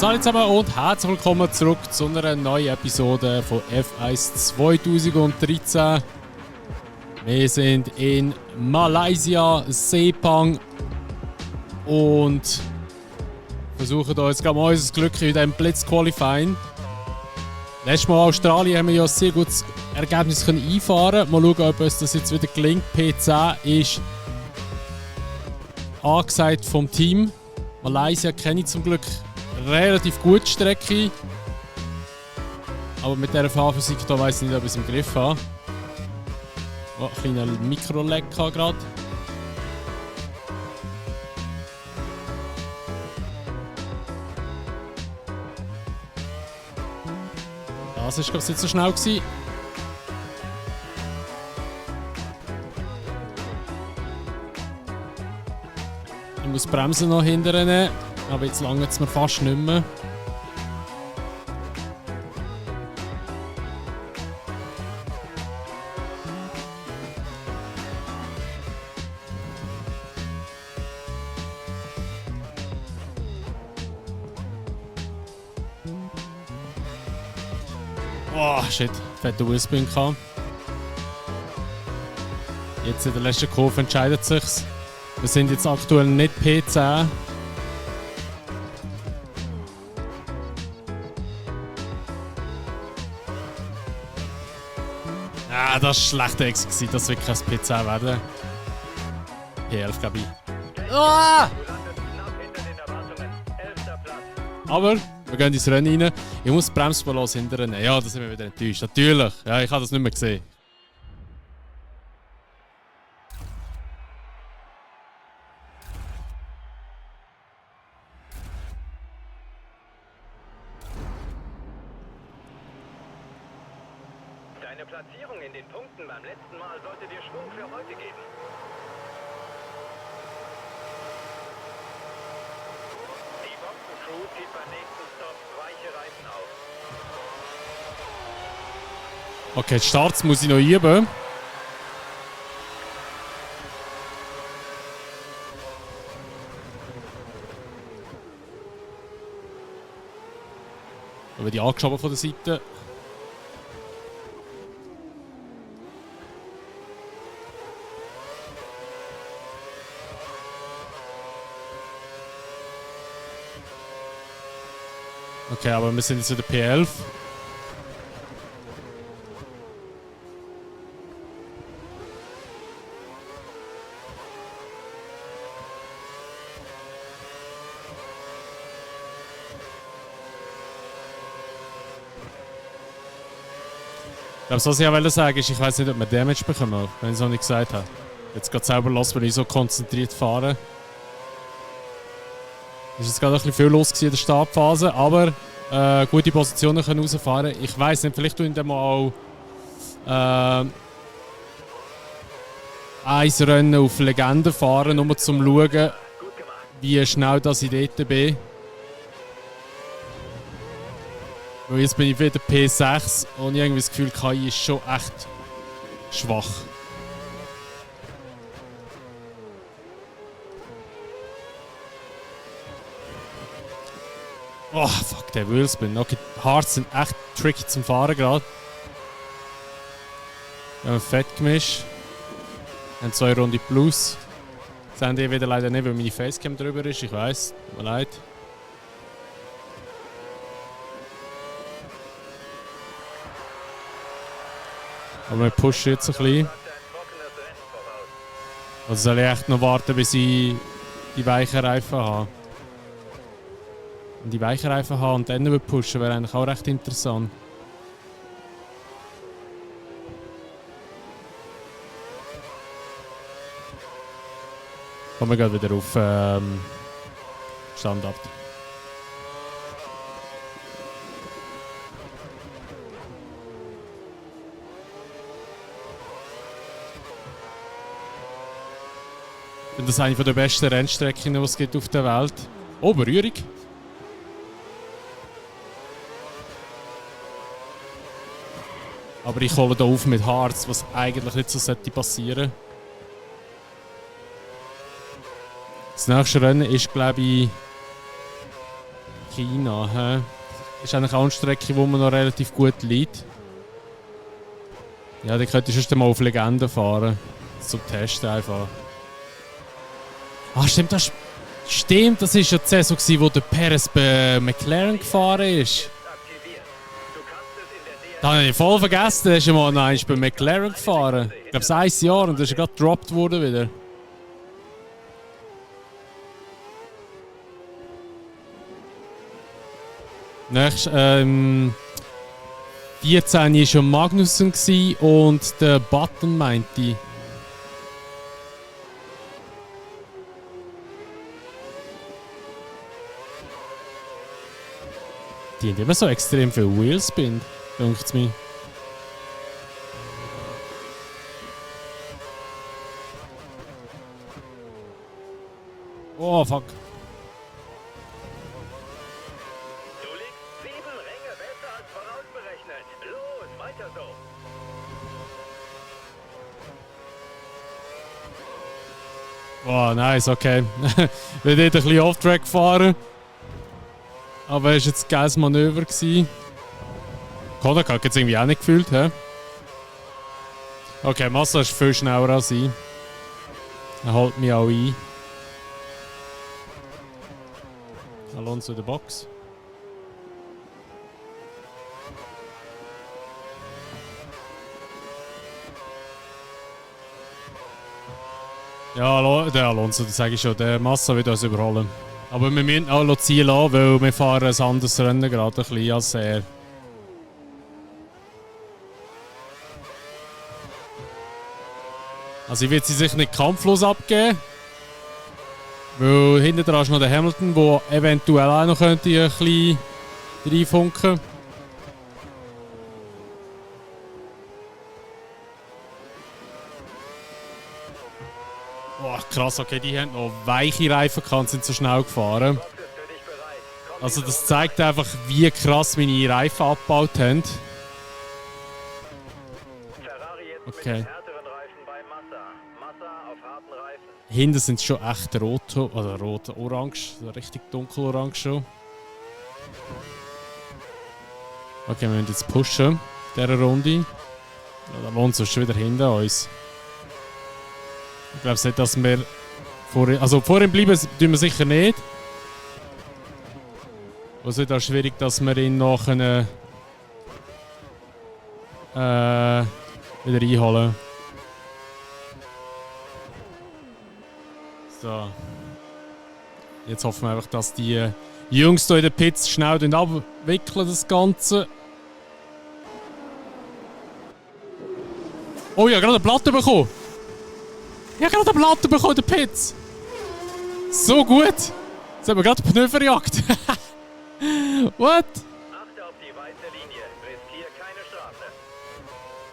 Hallo zusammen und herzlich willkommen zurück zu einer neuen Episode von F1 2013. Wir sind in Malaysia, Sepang und versuchen hier jetzt mal unser Glück in diesem Blitzqualifying. Letztes Mal Australien haben wir ja ein sehr gutes Ergebnis einfahren. Mal schauen, ob uns das jetzt wieder gelingt. P10 ist angesagt vom Team. Malaysia kenne ich zum Glück relativ gut die Strecke. Aber mit dieser Fahrphysik da weiss ich nicht, ob ich es im Griff habe. Oh, ein kleiner Mikro-Lag gerade. Das war, glaube ich, nicht so schnell gewesen. Ich muss die Bremse noch hinternehmen, aber jetzt langt es mir fast nicht mehr. Oh, shit, fetter Wheelspin gehabt. Jetzt in der letzten Kurve entscheidet es sich. Wir sind jetzt aktuell nicht P10. Ah, das war schlechter Exit, das wird kein P10 werden. P11 glaube ich. Ah! Aber wir gehen ins Rennen rein. Ich muss die Bremsbalance hinternehmen. Ja, das sind wir wieder enttäuscht. Natürlich. Ja, ich habe das nicht mehr gesehen. Deine Platzierung in den Punkten beim letzten Mal sollte dir Schwung für heute geben. Die Boxencrew zieht beim nächsten Stop weiche Reifen auf. Okay, die Starts muss ich noch üben. Aber die angeschoben von der Seite. Okay, aber wir sind jetzt in der P11. Ich glaube, was ich auch sagen ist, ich weiß nicht, ob wir Damage bekommen, wenn ich es noch nicht gesagt habe. Jetzt geht es selber los, weil ich so konzentriert fahre. Es war jetzt gerade ein bisschen viel los in der Startphase, aber gute Positionen können rausfahren. Ich weiss nicht, vielleicht tun wir mal ein Rennen auf Legende fahren, um zu schauen, wie schnell dass ich dort bin. Weil jetzt bin ich wieder P6 und ich habe das Gefühl, KI ist schon echt schwach. Oh, fuck, der Wheelspin. Okay, die Hards sind echt tricky zum Fahren gerade. Wir haben ein Fettgemisch. Wir haben 2 Runden Plus. Das sehen die wieder leider nicht, weil meine Facecam drüber ist. Ich weiss, tut mir leid. Aber wir pushen jetzt ein bisschen. Also soll ich echt noch warten, bis ich die weichen Reifen habe. Wenn die weichen Reifen haben und dann pushen, wäre eigentlich auch recht interessant. Kommen wir gleich wieder auf Standard. Das ist eine der besten Rennstrecken, die es gibt auf der Welt. Oh, Berührung. Aber ich hole hier auf mit Harz, was eigentlich nicht so passieren sollte. Das nächste Rennen ist, glaube ich, China. He? Ist eigentlich auch eine Strecke, wo man noch relativ gut liegt. Ja, die könnte ich sonst mal auf Legende fahren. Zum Testen einfach. Ah, stimmt, das war ja die Saison, wo der Perez bei McLaren gefahren ist. Da habe ich voll vergessen, er ist ja mal bei McLaren gefahren. Ich glaube, es ist 1 Jahr und er ist gerade gedroppt worden wieder. Nächst, 14 war schon Magnussen und der Button meinte ich. Die haben immer so extrem viel Wheelspin, denkt es mir. Oh, fuck. Du liegst 7 Ränge besser als vorausberechnet. Los, weiter so. Oh, nice, okay. Wir dort ein bisschen off-track gefahren. Aber es war jetzt ein geiles Manöver. Kodak hat jetzt irgendwie auch nicht gefühlt, hä? Okay, Massa ist viel schneller als ich. Er holt mich auch ein. Alonso in der Box. Ja, der Alonso, das sage ich schon, der Massa wird uns überholen. Aber wir müssen auch ziehen lassen, weil wir fahren ein anderes Rennen gerade ein bisschen als er. Also ich werde sie sich nicht kampflos abgeben. Weil hinten dran ist noch der Hamilton, der eventuell auch noch ein bisschen reinfunken könnte. Boah, krass, okay, die haben noch weiche Reifen gehabt, sind so schnell gefahren. Also das zeigt einfach, wie krass meine Reifen abgebaut haben. Okay. Hinten sind es schon echt rot, oder rot-orange, richtig dunkel-orange schon. Okay, wir müssen jetzt pushen in dieser Runde. Ja, der Alonso ist schon wieder hinter uns. Ich glaube nicht, dass wir vor ihm bleiben tun wir sicher nicht. Es ist auch schwierig, dass wir ihn noch wieder einholen. So. Jetzt hoffen wir einfach, dass die Jungs hier in den Pits schnell abwickeln, das Ganze. Oh, ich habe gerade eine Platte bekommen. Ich habe gerade eine Platte bekommen in den Pits. So gut. Jetzt haben wir gerade die Pneu verjagt. What? Achte auf die weiße Linie. Riskier keine Strafe.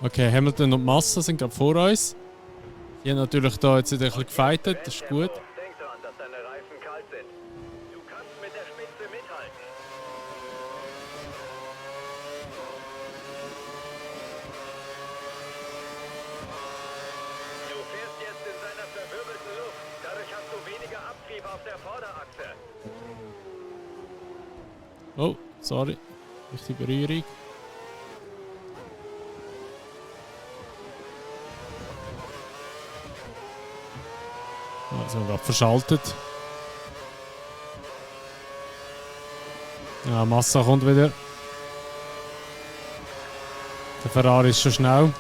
Okay, Hamilton und Massa sind gerade vor uns. Die haben natürlich da jetzt ein bisschen gefightet, das ist gut. Denk dran, dass deine Reifen kalt sind. Du kannst mit der Spitze mithalten. Du fährst jetzt in seiner verwirbelten Luft. Dadurch hast du weniger Abtrieb auf der Vorderachse. Oh, sorry. Richtig Berührung. Also gerade verschaltet. Ja, Massa kommt wieder. Der Ferrari ist schon schnell.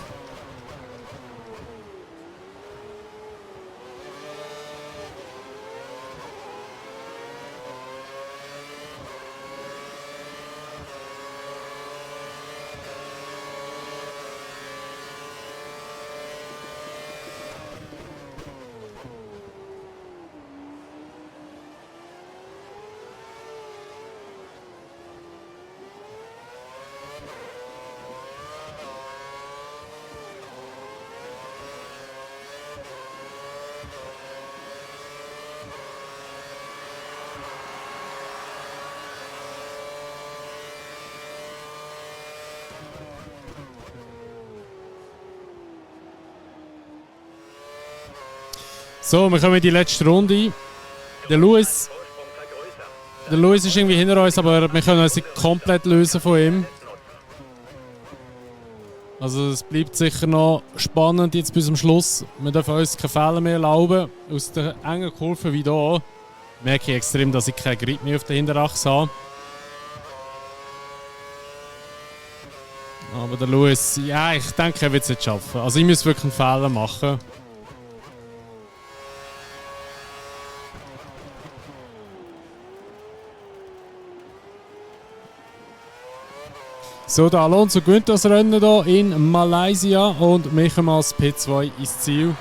So, wir kommen in die letzte Runde. Der Lewis der Lewis ist irgendwie hinter uns, aber wir können uns nicht komplett lösen von ihm. Also es bleibt sicher noch spannend jetzt bis zum Schluss. Wir dürfen uns keine Fehler mehr erlauben. Aus der engen Kurve wie hier merke ich extrem, dass ich keinen Grip mehr auf der Hinterachse habe. Aber der Lewis, ja, ich denke, er wird es nicht schaffen. Also ich muss wirklich einen Fehler machen. So, der Alonso gewinnt das Rennen hier in Malaysia und wir kommen als P2 ins Ziel.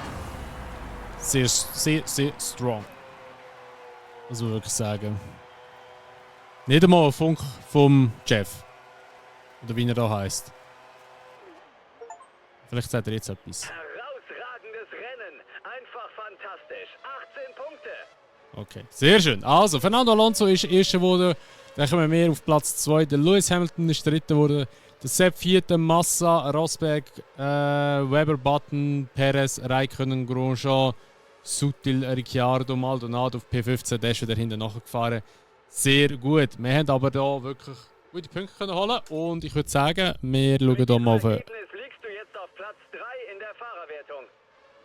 Sehr, sehr, sehr strong. Das muss ich wirklich sagen. Nicht einmal ein Funk vom Jeff. Oder wie er da heisst. Vielleicht sagt er jetzt etwas. Herausragendes Rennen. Einfach fantastisch. 18 Punkte. Okay, sehr schön. Also, Fernando Alonso ist Erster geworden. Dann kommen wir auf Platz 2. Der Lewis Hamilton ist Dritter geworden. Der Sepp Vierter, Massa, Rosberg, Weber, Button, Perez, Raikkonen, Grosjean, Sutil, Ricciardo, Maldonado auf P15. Der ist wieder hinten nachgefahren. Sehr gut. Wir haben aber hier wirklich gute Punkte können holen. Und ich würde sagen, wir schauen hier mal auf. Liegst du jetzt auf Platz 3 in der Fahrerwertung.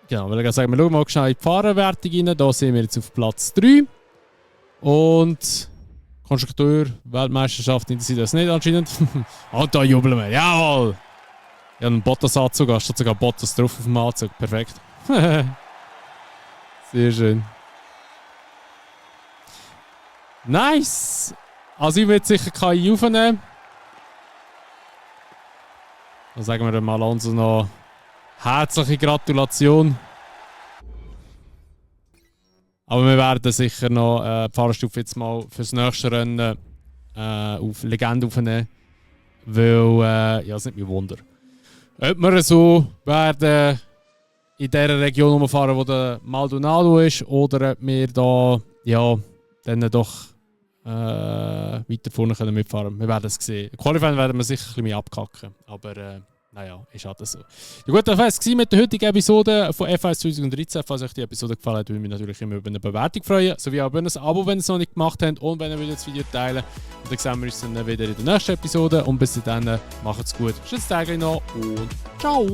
Genau, weil ich sagen, wir schauen mal schnell in die Fahrerwertung rein. Da sind wir jetzt auf Platz 3. Und Konstrukteur-Weltmeisterschaft interessiert das nicht anscheinend. Und da jubeln wir. Jawohl! Ich habe einen Bottas-Anzug, da steht sogar Bottas drauf auf dem Anzug. Perfekt. Sehr schön. Nice! Also ich will sicher KI aufnehmen. Dann sagen wir dem Alonso noch herzliche Gratulation. Aber wir werden sicher noch die Fahrerstufe jetzt mal fürs nächste Rennen auf Legende aufnehmen. Weil, ja, es nimmt mich Wunder. Ob wir so werden in der Region rumfahren, wo der Maldonado ist, oder ob wir da, ja, dann doch weiter vorne können mitfahren. Wir werden es sehen. Qualifying werden wir sicher ein bisschen mehr abkacken. Aber naja, ist halt so. Ja gut, das war es mit der heutigen Episode von F1 2013. Falls euch die Episode gefallen hat, würde ich mich natürlich immer über eine Bewertung freuen. Sowie auch über ein Abo, wenn ihr es noch nicht gemacht habt. Und wenn ihr das Video teilen. Und dann sehen wir uns dann wieder in der nächsten Episode. Und bis dann, macht's gut. Schönes Tag noch und ciao!